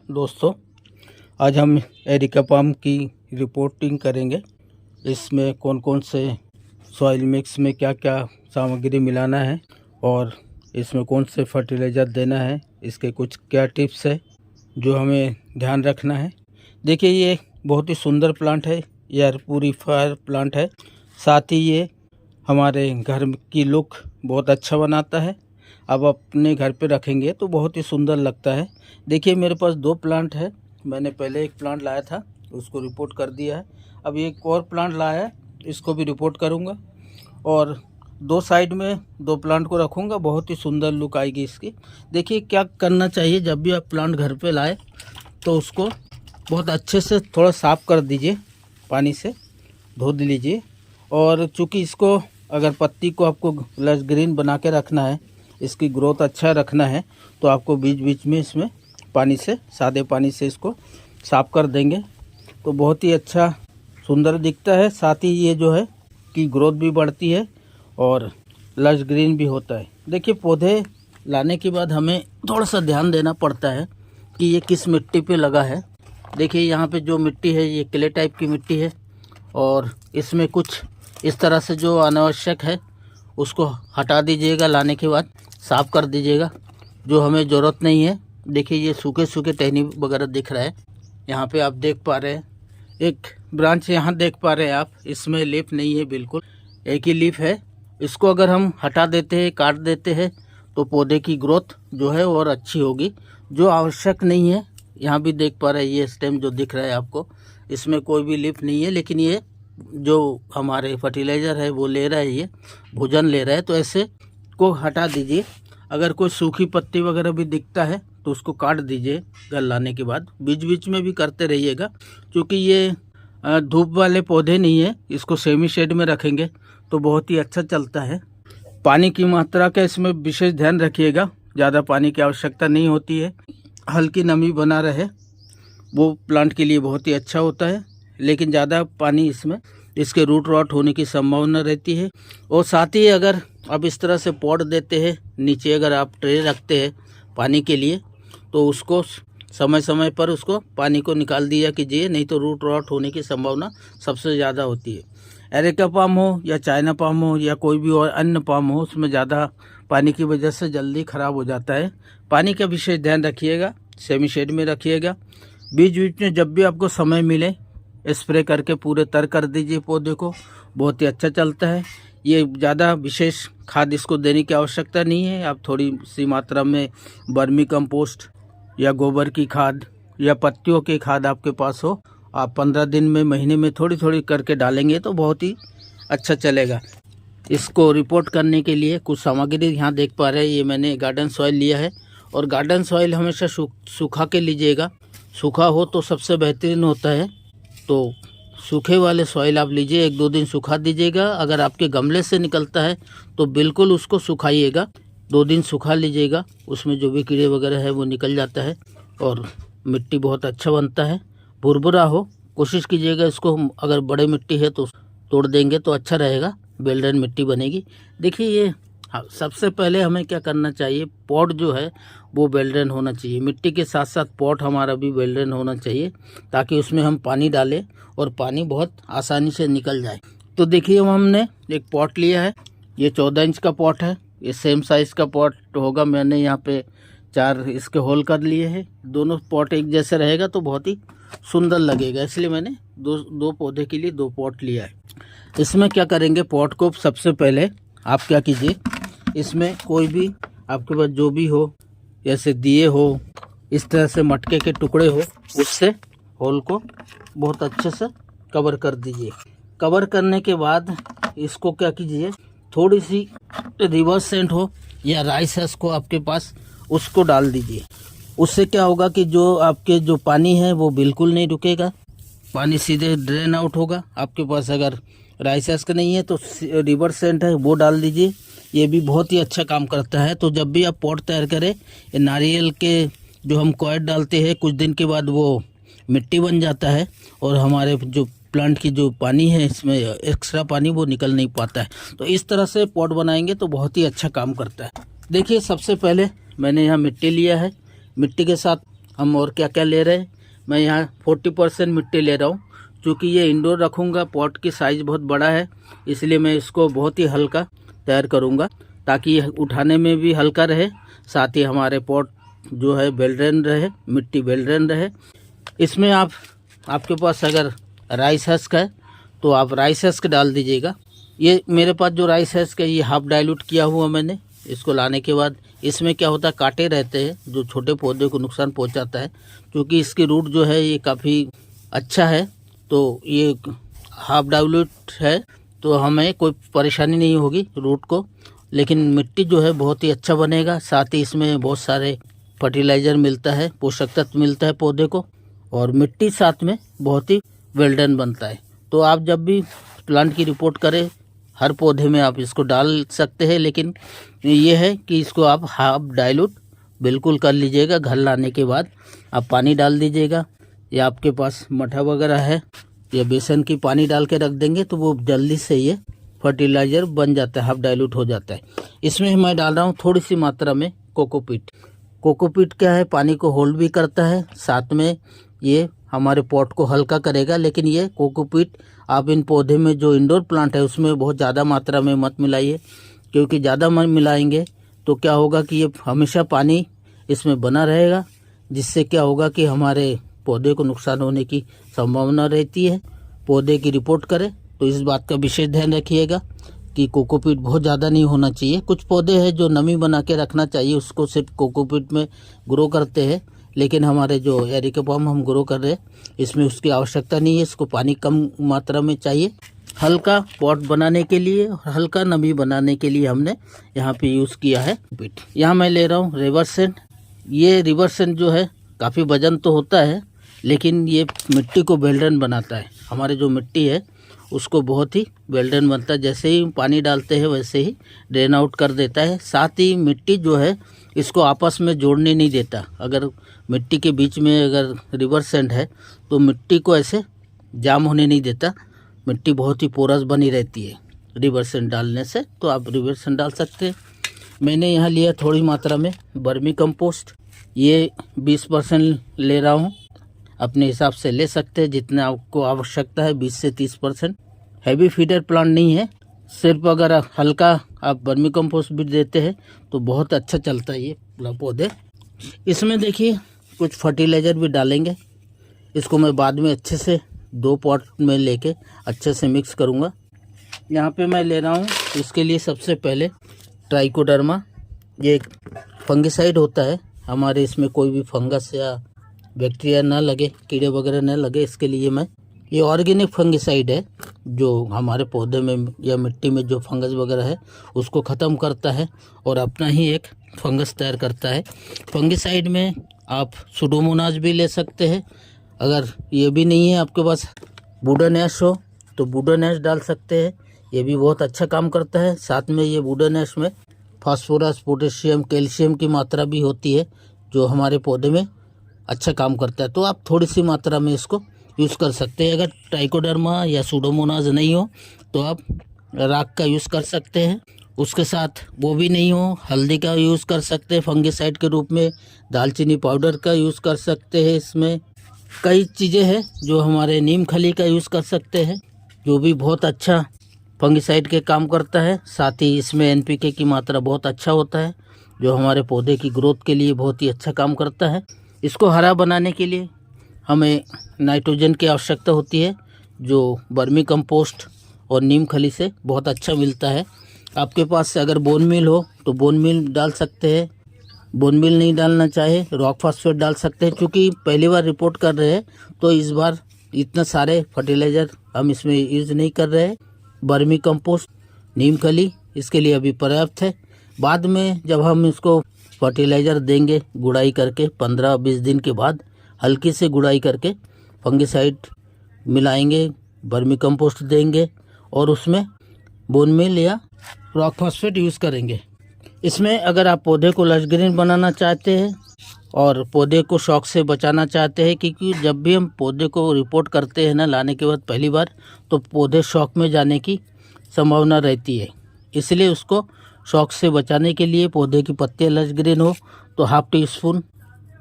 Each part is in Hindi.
दोस्तों, आज हम एरिका पाम की रिपोर्टिंग करेंगे। इसमें कौन कौन से सॉइल मिक्स में क्या क्या सामग्री मिलाना है और इसमें कौन से फर्टिलाइज़र देना है, इसके कुछ क्या टिप्स है जो हमें ध्यान रखना है। देखिए, ये बहुत ही सुंदर प्लांट है, एयर प्यूरीफायर प्लांट है। साथ ही ये हमारे घर की लुक बहुत अच्छा बनाता है। अब अपने घर पे रखेंगे तो बहुत ही सुंदर लगता है। देखिए, मेरे पास 2 प्लांट है। मैंने पहले एक प्लांट लाया था, उसको रिपोर्ट कर दिया है। अब एक और प्लांट लाया है, इसको भी रिपोर्ट करूँगा और 2 साइड में 2 प्लांट को रखूँगा। बहुत ही सुंदर लुक आएगी इसकी। देखिए, क्या करना चाहिए जब भी आप प्लांट घर पे लाए तो उसको बहुत अच्छे से थोड़ा साफ़ कर दीजिए, पानी से धो लीजिए। और चूँकि इसको अगर पत्ती को आपको लस ग्रीन बना के रखना है, इसकी ग्रोथ अच्छा रखना है, तो आपको बीच बीच में इसमें पानी से, सादे पानी से इसको साफ़ कर देंगे तो बहुत ही अच्छा सुंदर दिखता है। साथ ही ये जो है कि ग्रोथ भी बढ़ती है और लस ग्रीन भी होता है। देखिए, पौधे लाने के बाद हमें थोड़ा सा ध्यान देना पड़ता है कि ये किस मिट्टी पे लगा है। देखिए, यहाँ पे जो मिट्टी है ये क्ले टाइप की मिट्टी है और इसमें कुछ इस तरह से जो अनावश्यक है उसको हटा दीजिएगा। लाने के बाद साफ़ कर दीजिएगा, जो हमें ज़रूरत नहीं है। देखिए, ये सूखे सूखे टहनी वगैरह दिख रहा है। यहाँ पे आप देख पा रहे हैं, एक ब्रांच यहाँ देख पा रहे हैं आप, इसमें लीफ नहीं है, बिल्कुल एक ही लीफ है। इसको अगर हम हटा देते हैं, काट देते हैं, तो पौधे की ग्रोथ जो है और अच्छी होगी। जो आवश्यक नहीं है, यहाँ भी देख पा रहे हैं, ये स्टेम जो दिख रहा है आपको, इसमें कोई भी लीफ नहीं है, लेकिन ये जो हमारे फर्टिलाइज़र है वो ले रहा है, ये भोजन ले रहा है, तो ऐसे को हटा दीजिए। अगर कोई सूखी पत्ती वगैरह भी दिखता है तो उसको काट दीजिए घर लाने के बाद। बीच बीच में भी करते रहिएगा, क्योंकि ये धूप वाले पौधे नहीं है। इसको सेमी शेड में रखेंगे तो बहुत ही अच्छा चलता है। पानी की मात्रा का इसमें विशेष ध्यान रखिएगा, ज़्यादा पानी की आवश्यकता नहीं होती है। हल्की नमी बना रहे वो प्लांट के लिए बहुत ही अच्छा होता है, लेकिन ज़्यादा पानी इसमें इसके रूट रॉट होने की संभावना रहती है। और साथ ही अगर आप इस तरह से पॉट देते हैं, नीचे अगर आप ट्रे रखते हैं पानी के लिए, तो उसको समय समय पर उसको पानी को निकाल दिया कीजिए, नहीं तो रूट रॉट होने की संभावना सबसे ज़्यादा होती है। एरिका पाम हो या चाइना पाम हो या कोई भी और अन्य पाम हो, उसमें ज़्यादा पानी की वजह से जल्दी ख़राब हो जाता है। पानी का विशेष ध्यान रखिएगा, सेमी शेड में रखिएगा। बीच बीच में जब भी आपको समय मिले स्प्रे करके पूरे तर कर दीजिए पौधे को, बहुत ही अच्छा चलता है। ये ज़्यादा विशेष खाद इसको देने की आवश्यकता नहीं है। आप थोड़ी सी मात्रा में वर्मी कंपोस्ट या गोबर की खाद या पत्तियों की खाद आपके पास हो, आप 15 दिन में, महीने में थोड़ी थोड़ी करके डालेंगे तो बहुत ही अच्छा चलेगा। इसको रिपोर्ट करने के लिए कुछ सामग्री यहाँ देख पा रहे हैं, ये मैंने गार्डन सॉइल लिया है। और गार्डन सॉइल हमेशा सूखा के लीजिएगा, सूखा हो तो सबसे बेहतरीन होता है। तो सूखे वाले सॉइल आप लीजिए, 1-2 दिन सुखा दीजिएगा। अगर आपके गमले से निकलता है तो बिल्कुल उसको सुखाइएगा, 2 दिन सुखा लीजिएगा, उसमें जो भी कीड़े वगैरह है वो निकल जाता है और मिट्टी बहुत अच्छा बनता है। भुरभुरा हो, कोशिश कीजिएगा इसको, अगर बड़े मिट्टी है तो तोड़ देंगे तो अच्छा रहेगा, बेल्डन मिट्टी बनेगी। देखिए, ये सबसे पहले हमें क्या करना चाहिए, पॉट जो है वो बेल्डन होना चाहिए। मिट्टी के साथ साथ पॉट हमारा भी बेल्डन होना चाहिए, ताकि उसमें हम पानी डालें और पानी बहुत आसानी से निकल जाए। तो देखिए, हमने एक पॉट लिया है, ये 14 इंच का पॉट है। ये सेम साइज़ का पॉट होगा। मैंने यहाँ पे 4 इसके होल कर लिए हैं। दोनों पॉट एक जैसे रहेगा तो बहुत ही सुंदर लगेगा, इसलिए मैंने दो पौधे के लिए 2 पॉट लिया है। इसमें क्या करेंगे, पॉट को सबसे पहले आप क्या कीजिए, इसमें कोई भी आपके पास जो भी हो, जैसे दिए हो, इस तरह से मटके के टुकड़े हो, उससे होल को बहुत अच्छे से कवर कर दीजिए। कवर करने के बाद इसको क्या कीजिए, थोड़ी सी रिवर्स सेंट हो या राइस हस को आपके पास, उसको डाल दीजिए। उससे क्या होगा कि जो आपके जो पानी है वो बिल्कुल नहीं रुकेगा, पानी सीधे ड्रेन आउट होगा। आपके पास अगर राइस हस का नहीं है तो रिवर्स सेंट है, वो डाल दीजिए, ये भी बहुत ही अच्छा काम करता है। तो जब भी आप पॉट तैयार करें, ये नारियल के जो हम कॉयड डालते हैं, कुछ दिन के बाद वो मिट्टी बन जाता है और हमारे जो प्लांट की जो पानी है, इसमें एक्स्ट्रा पानी वो निकल नहीं पाता है। तो इस तरह से पॉट बनाएंगे तो बहुत ही अच्छा काम करता है। देखिए, सबसे पहले मैंने यहाँ मिट्टी लिया है, मिट्टी के साथ हम और क्या क्या ले रहे हैं। मैं यहाँ 40% मिट्टी ले रहा हूँ, क्योंकि ये इंडोर रखूँगा। पॉट की साइज़ बहुत बड़ा है, इसलिए मैं इसको बहुत ही हल्का तैयार करूँगा, ताकि ये उठाने में भी हल्का रहे, साथ ही हमारे पॉट जो है वेल ड्रेन रहे, मिट्टी वेल ड्रेन रहे। इसमें आपके पास अगर राइस हस्क है तो आप राइस हस्क डाल दीजिएगा। ये मेरे पास जो राइस हस्क है ये हाफ डाइल्यूट किया हुआ मैंने। इसको लाने के बाद इसमें क्या होता है, कांटे रहते हैं जो छोटे पौधे को नुकसान पहुंचाता है। क्योंकि इसकी रूट जो है ये काफ़ी अच्छा है, तो ये हाफ डाइल्यूट है तो हमें कोई परेशानी नहीं होगी रूट को। लेकिन मिट्टी जो है बहुत ही अच्छा बनेगा, साथ ही इसमें बहुत सारे फर्टिलाइज़र मिलता है, पोषक तत्व मिलता है पौधे को, और मिट्टी साथ में बहुत ही वेल डन बनता है। तो आप जब भी प्लांट की रिपोर्ट करें, हर पौधे में आप इसको डाल सकते हैं, लेकिन ये है कि इसको आप हाफ डाइल्यूट बिल्कुल कर लीजिएगा। घर लाने के बाद आप पानी डाल दीजिएगा, या आपके पास मठा वगैरह है या बेसन की पानी डाल के रख देंगे तो वो जल्दी से ये फर्टिलाइज़र बन जाता है, हाफ डाइल्यूट हो जाता है। इसमें मैं डाल रहा हूँ थोड़ी सी मात्रा में कोकोपीट। कोकोपीट क्या है, पानी को होल्ड भी करता है, साथ में ये हमारे पॉट को हल्का करेगा। लेकिन ये कोकोपीट आप इन पौधे में जो इंडोर प्लांट है उसमें बहुत ज़्यादा मात्रा में मत मिलाइए, क्योंकि ज़्यादा मिलाएंगे तो क्या होगा कि ये हमेशा पानी इसमें बना रहेगा, जिससे क्या होगा कि हमारे पौधे को नुकसान होने की संभावना रहती है। पौधे की रिपोर्ट करें तो इस बात का विशेष ध्यान रखिएगा कि कोकोपीट बहुत ज़्यादा नहीं होना चाहिए। कुछ पौधे हैं जो नमी बना के रखना चाहिए, उसको सिर्फ कोकोपीट में ग्रो करते हैं, लेकिन हमारे जो एरिकापाम हम ग्रो कर रहे हैं इसमें उसकी आवश्यकता नहीं है। इसको पानी कम मात्रा में चाहिए, हल्का पॉट बनाने के लिए, हल्का नमी बनाने के लिए हमने यहाँ पे यूज़ किया है पीट। यहाँ मैं ले रहा हूँ रिवर सेंड। ये रिवर सेंड जो है काफ़ी वजन तो होता है, लेकिन ये मिट्टी को वेल्डन बनाता है। हमारे जो मिट्टी है उसको बहुत ही वेल्डन बनता है, जैसे ही पानी डालते हैं वैसे ही ड्रेन आउट कर देता है। साथ ही मिट्टी जो है इसको आपस में जोड़ने नहीं देता। अगर मिट्टी के बीच में अगर रिवर सेंड है तो मिट्टी को ऐसे जाम होने नहीं देता, मिट्टी बहुत ही पोरस बनी रहती है रिवर सेंड डालने से। तो आप रिवर सेंड डाल सकते हैं। मैंने यहाँ लिया थोड़ी मात्रा में वर्मी कंपोस्ट, ये 20% ले रहा हूँ, अपने हिसाब से ले सकते हैं जितना आपको आवश्यकता है, 20 से 30%। हैवी फीडर प्लांट नहीं है, सिर्फ अगर हल्का आप वर्मी कंपोस्ट भी देते हैं तो बहुत अच्छा चलता है ये पौधे। इसमें देखिए कुछ फर्टिलाइज़र भी डालेंगे, इसको मैं बाद में अच्छे से 2 पॉट में लेके अच्छे से मिक्स करूँगा। यहाँ पे मैं ले रहा हूँ इसके लिए सबसे पहले ट्राइकोडर्मा। ये एक फंगिसाइड होता है, हमारे इसमें कोई भी फंगस या बैक्टीरिया ना लगे, कीड़े वगैरह ना लगे, इसके लिए मैं ये ऑर्गेनिक फंगिसाइड है जो हमारे पौधे में या मिट्टी में जो फंगस वगैरह है उसको ख़त्म करता है और अपना ही एक फंगस तैयार करता है। फंगिसाइड में आप सुडोमोनास भी ले सकते हैं। अगर ये भी नहीं है आपके पास, वुडन ऐश हो तो वुडन ऐश डाल सकते हैं, ये भी बहुत अच्छा काम करता है। साथ में ये वुडन ऐश में फास्फोरस, पोटेशियम, कैल्शियम की मात्रा भी होती है जो हमारे पौधे में अच्छा काम करता है। तो आप थोड़ी सी मात्रा में इसको यूज़ कर सकते हैं। अगर ट्राइकोडर्मा या सुडोमोनास नहीं हो तो आप राख का यूज़ कर सकते हैं। उसके साथ वो भी नहीं हो, हल्दी का यूज़ कर सकते हैं फंगिसाइड के रूप में, दालचीनी पाउडर का यूज़ कर सकते हैं। इसमें कई चीज़ें हैं जो हमारे नीम खली का यूज़ कर सकते हैं, जो भी बहुत अच्छा फंगिसाइड के काम करता है। साथ ही इसमें NPK की मात्रा बहुत अच्छा होता है जो हमारे पौधे की ग्रोथ के लिए बहुत ही अच्छा काम करता है। इसको हरा बनाने के लिए हमें नाइट्रोजन की आवश्यकता होती है, जो वर्मी कंपोस्ट और नीम खली से बहुत अच्छा मिलता है। आपके पास अगर बोन मील हो तो बोन मील डाल सकते हैं, बोन मील नहीं डालना चाहे रॉक फास्फेट डाल सकते हैं। क्योंकि पहली बार रिपोर्ट कर रहे हैं तो इस बार इतना सारे फर्टिलाइज़र हम इसमें यूज़ नहीं कर रहे हैं। वर्मी कंपोस्ट, नीम खली इसके लिए अभी पर्याप्त है। बाद में जब हम इसको फर्टिलाइज़र देंगे गुड़ाई करके 15-20 दिन के बाद हल्की से गुड़ाई करके फंगिसाइड मिलाएंगे, वर्मी कंपोस्ट देंगे और उसमें बोन मील या रॉक फास्फेट यूज़ करेंगे। इसमें अगर आप पौधे को लश ग्रीन बनाना चाहते हैं और पौधे को शॉक से बचाना चाहते हैं, क्योंकि जब भी हम पौधे को रिपोर्ट करते हैं ना लाने के बाद पहली बार, तो पौधे शॉक में जाने की संभावना रहती है। इसलिए उसको शॉक से बचाने के लिए पौधे की पत्तियाँ लश ग्रीन हो तो ½ टी स्पून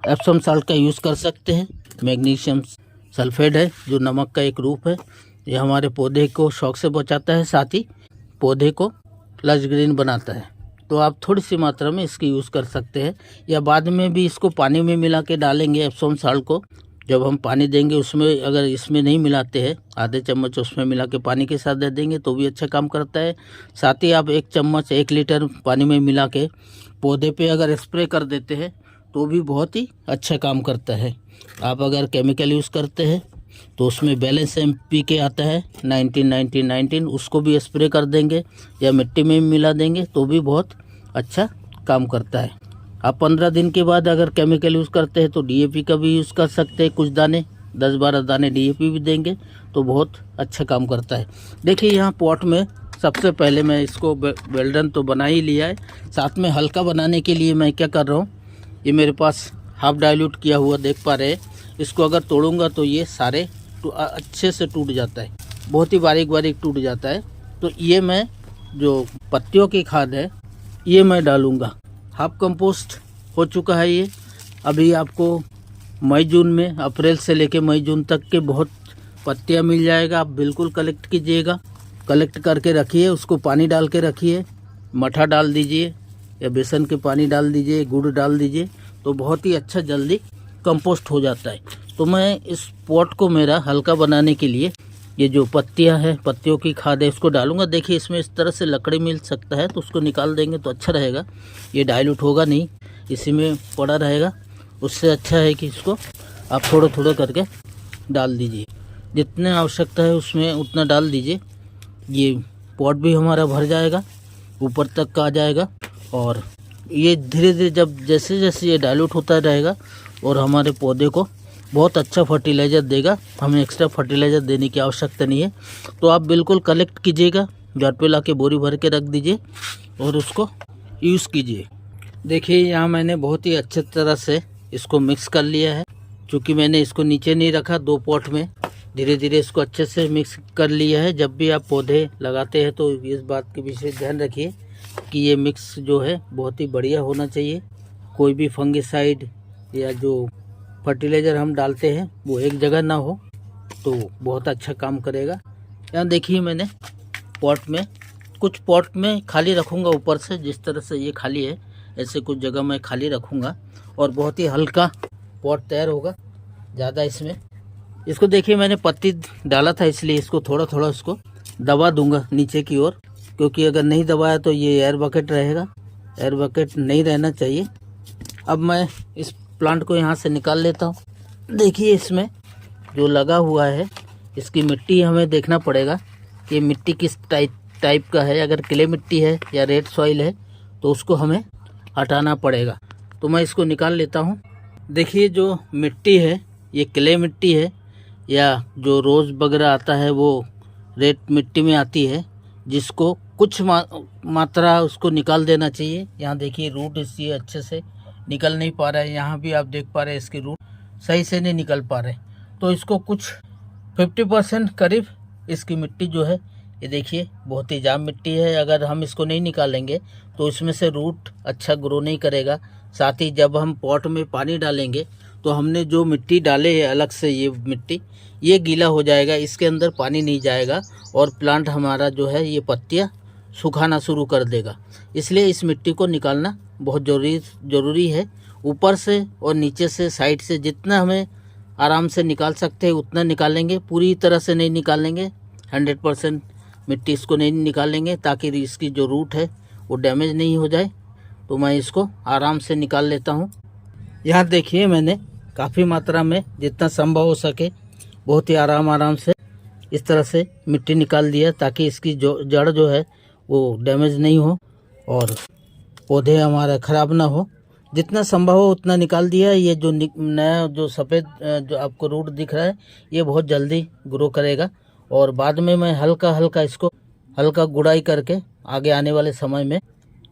एप्सम साल्ट का यूज़ कर सकते हैं। मैग्नीशियम सल्फेट है जो नमक का एक रूप है। यह हमारे पौधे को शौक से बचाता है, साथ ही पौधे को लश ग्रीन बनाता है। तो आप थोड़ी सी मात्रा में इसकी यूज़ कर सकते हैं, या बाद में भी इसको पानी में मिला के डालेंगे। एप्सम साल्ट को जब हम पानी देंगे उसमें, अगर इसमें नहीं मिलाते हैं, आधे चम्मच उसमें मिला के पानी के साथ दे देंगे तो भी अच्छा काम करता है। साथ ही आप 1 चम्मच 1 लीटर पानी में मिला के पौधे पे अगर स्प्रे कर देते हैं तो भी बहुत ही अच्छा काम करता है। आप अगर केमिकल यूज़ करते हैं तो उसमें बैलेंस NPK आता है 19-19-19, उसको भी स्प्रे कर देंगे या मिट्टी में मिला देंगे तो भी बहुत अच्छा काम करता है। आप 15 दिन के बाद अगर केमिकल यूज़ करते हैं तो DAP का भी यूज़ कर सकते हैं। कुछ दाने 10-12 दाने DAP भी देंगे तो बहुत अच्छा काम करता है। देखिए यहाँ पॉट में सबसे पहले मैं इसको वेल्डन तो बना ही लिया है, साथ में हल्का बनाने के लिए मैं क्या कर रहा हूँ, ये मेरे पास हाफ डाइल्यूट किया हुआ देख पा रहे हैं। इसको अगर तोड़ूंगा तो ये सारे अच्छे से टूट जाता है, बहुत ही बारीक बारीक टूट जाता है। तो ये मैं जो पत्तियों की खाद है ये मैं डालूंगा। हाफ कंपोस्ट हो चुका है ये। अभी आपको मई जून में, अप्रैल से लेके मई जून तक के बहुत पत्तियां मिल जाएगा। आप बिल्कुल कलेक्ट कीजिएगा, कलेक्ट करके रखिए, उसको पानी डाल के रखिए, मठा डाल दीजिए या बेसन के पानी डाल दीजिए, गुड़ डाल दीजिए तो बहुत ही अच्छा जल्दी कंपोस्ट हो जाता है। तो मैं इस पॉट को मेरा हल्का बनाने के लिए ये जो पत्तियां हैं, पत्तियों की खाद है, इसको डालूंगा। देखिए इसमें इस तरह से लकड़ी मिल सकता है तो उसको निकाल देंगे तो अच्छा रहेगा। ये डाइल्यूट होगा नहीं, इसी में पड़ा रहेगा। उससे अच्छा है कि इसको आप थोड़ा थोड़ा करके डाल दीजिए, जितने आवश्यकता है उसमें उतना डाल दीजिए। ये पॉट भी हमारा भर जाएगा, ऊपर तक का आ जाएगा और ये धीरे धीरे जब जैसे जैसे ये डाइल्यूट होता रहेगा और हमारे पौधे को बहुत अच्छा फर्टिलाइज़र देगा। हमें एक्स्ट्रा फर्टिलाइज़र देने की आवश्यकता नहीं है। तो आप बिल्कुल कलेक्ट कीजिएगा, जार पे ला के बोरी भर के रख दीजिए और उसको यूज़ कीजिए। देखिए यहाँ मैंने बहुत ही अच्छे तरह से इसको मिक्स कर लिया है। क्योंकि मैंने इसको नीचे नहीं रखा, 2 पॉट में धीरे धीरे इसको अच्छे से मिक्स कर लिया है। जब भी आप पौधे लगाते हैं तो इस बात के विशेष ध्यान रखिए कि ये मिक्स जो है बहुत ही बढ़िया होना चाहिए। कोई भी फंगिसाइड या जो फर्टिलाइज़र हम डालते हैं वो एक जगह ना हो तो बहुत अच्छा काम करेगा। यहाँ देखिए मैंने पॉट में, कुछ पॉट में खाली रखूँगा ऊपर से, जिस तरह से ये खाली है ऐसे कुछ जगह मैं खाली रखूँगा और बहुत ही हल्का पॉट तैयार होगा। ज़्यादा इसमें इसको देखिए मैंने पत्ती डाला था इसलिए इसको थोड़ा थोड़ा उसको दबा दूंगा नीचे की ओर, क्योंकि अगर नहीं दबाया तो ये एयर बकेट रहेगा, एयर बकेट नहीं रहना चाहिए। अब मैं इस प्लांट को यहाँ से निकाल लेता हूँ। देखिए इसमें जो लगा हुआ है इसकी मिट्टी हमें देखना पड़ेगा कि मिट्टी किस टाइप का है। अगर क्ले मिट्टी है या रेड सॉइल है तो उसको हमें हटाना पड़ेगा। तो मैं इसको निकाल लेता हूँ। देखिए जो मिट्टी है ये क्ले मिट्टी है या जो रोज़ वगैरह आता है वो रेड मिट्टी में आती है, जिसको कुछ मात्रा उसको निकाल देना चाहिए। यहाँ देखिए रूट इसकी अच्छे से निकल नहीं पा रहा है। यहाँ भी आप देख पा रहे हैं इसके रूट सही से नहीं निकल पा रहे। तो इसको कुछ 50% करीब इसकी मिट्टी जो है ये देखिए बहुत ही जाम मिट्टी है। अगर हम इसको नहीं निकालेंगे तो इसमें से रूट अच्छा ग्रो नहीं करेगा। साथ ही जब हम पॉट में पानी डालेंगे तो हमने जो मिट्टी डाले है अलग से, ये मिट्टी ये गीला हो जाएगा, इसके अंदर पानी नहीं जाएगा और प्लांट हमारा जो है ये पत्तियाँ सुखाना शुरू कर देगा। इसलिए इस मिट्टी को निकालना बहुत ज़रूरी है। ऊपर से और नीचे से, साइड से जितना हमें आराम से निकाल सकते हैं उतना निकालेंगे। पूरी तरह से नहीं निकालेंगे, 100% मिट्टी इसको नहीं निकालेंगे ताकि इसकी जो रूट है वो डैमेज नहीं हो जाए। तो मैं इसको आराम से निकाल लेता हूँ। यहाँ देखिए मैंने काफ़ी मात्रा में जितना संभव हो सके बहुत ही आराम से इस तरह से मिट्टी निकाल दिया ताकि इसकी जो जड़ जो है वो डैमेज नहीं हो और पौधे हमारा ख़राब ना हो। जितना संभव हो उतना निकाल दिया। ये जो नया जो सफ़ेद जो आपको रूट दिख रहा है ये बहुत जल्दी ग्रो करेगा और बाद में मैं हल्का इसको हल्का गुड़ाई करके आगे आने वाले समय में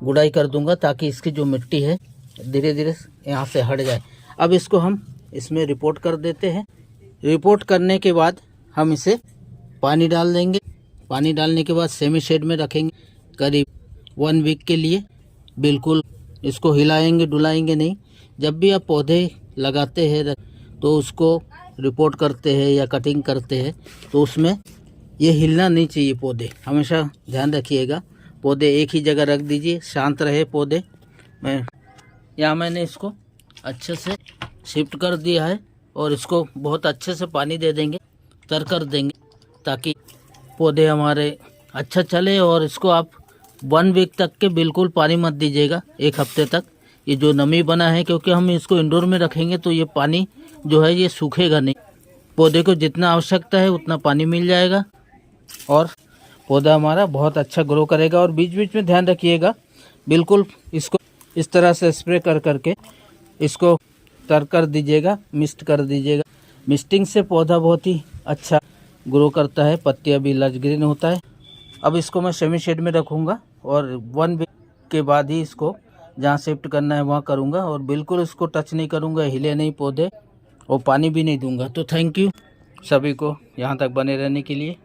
गुड़ाई कर दूंगा ताकि इसकी जो मिट्टी है धीरे धीरे यहाँ से हट जाए। अब इसको हम इसमें रिपोर्ट कर देते हैं। रिपोर्ट करने के बाद हम इसे पानी डाल देंगे। पानी डालने के बाद सेमी शेड में रखेंगे करीब 1 वीक के लिए। बिल्कुल इसको हिलाएंगे डुलाएंगे नहीं। जब भी आप पौधे लगाते हैं तो उसको रिपोर्ट करते हैं या कटिंग करते हैं तो उसमें ये हिलना नहीं चाहिए। पौधे हमेशा ध्यान रखिएगा, पौधे एक ही जगह रख दीजिए, शांत रहे पौधे। मैंने इसको अच्छे से शिफ्ट कर दिया है और इसको बहुत अच्छे से पानी दे देंगे, तर कर देंगे ताकि पौधे हमारे अच्छा चले। और इसको आप 1 वीक तक के बिल्कुल पानी मत दीजिएगा, 1 हफ्ते तक। ये जो नमी बना है, क्योंकि हम इसको इंडोर में रखेंगे तो ये पानी जो है ये सूखेगा नहीं। पौधे को जितना आवश्यकता है उतना पानी मिल जाएगा और पौधा हमारा बहुत अच्छा ग्रो करेगा। और बीच बीच में ध्यान रखिएगा, बिल्कुल इसको इस तरह से स्प्रे कर करके इसको तर कर दीजिएगा, मिस्ट कर दीजिएगा। मिस्टिंग से पौधा बहुत ही अच्छा ग्रो करता है, पत्तियां भी लज ग्रीन होता है। अब इसको मैं सेमी शेड में रखूँगा और 1 वीक के बाद ही इसको जहाँ शिफ्ट करना है वहाँ करूँगा। और बिल्कुल इसको टच नहीं करूँगा, हिले नहीं पौधे, और पानी भी नहीं दूंगा। तो थैंक यू सभी को यहाँ तक बने रहने के लिए।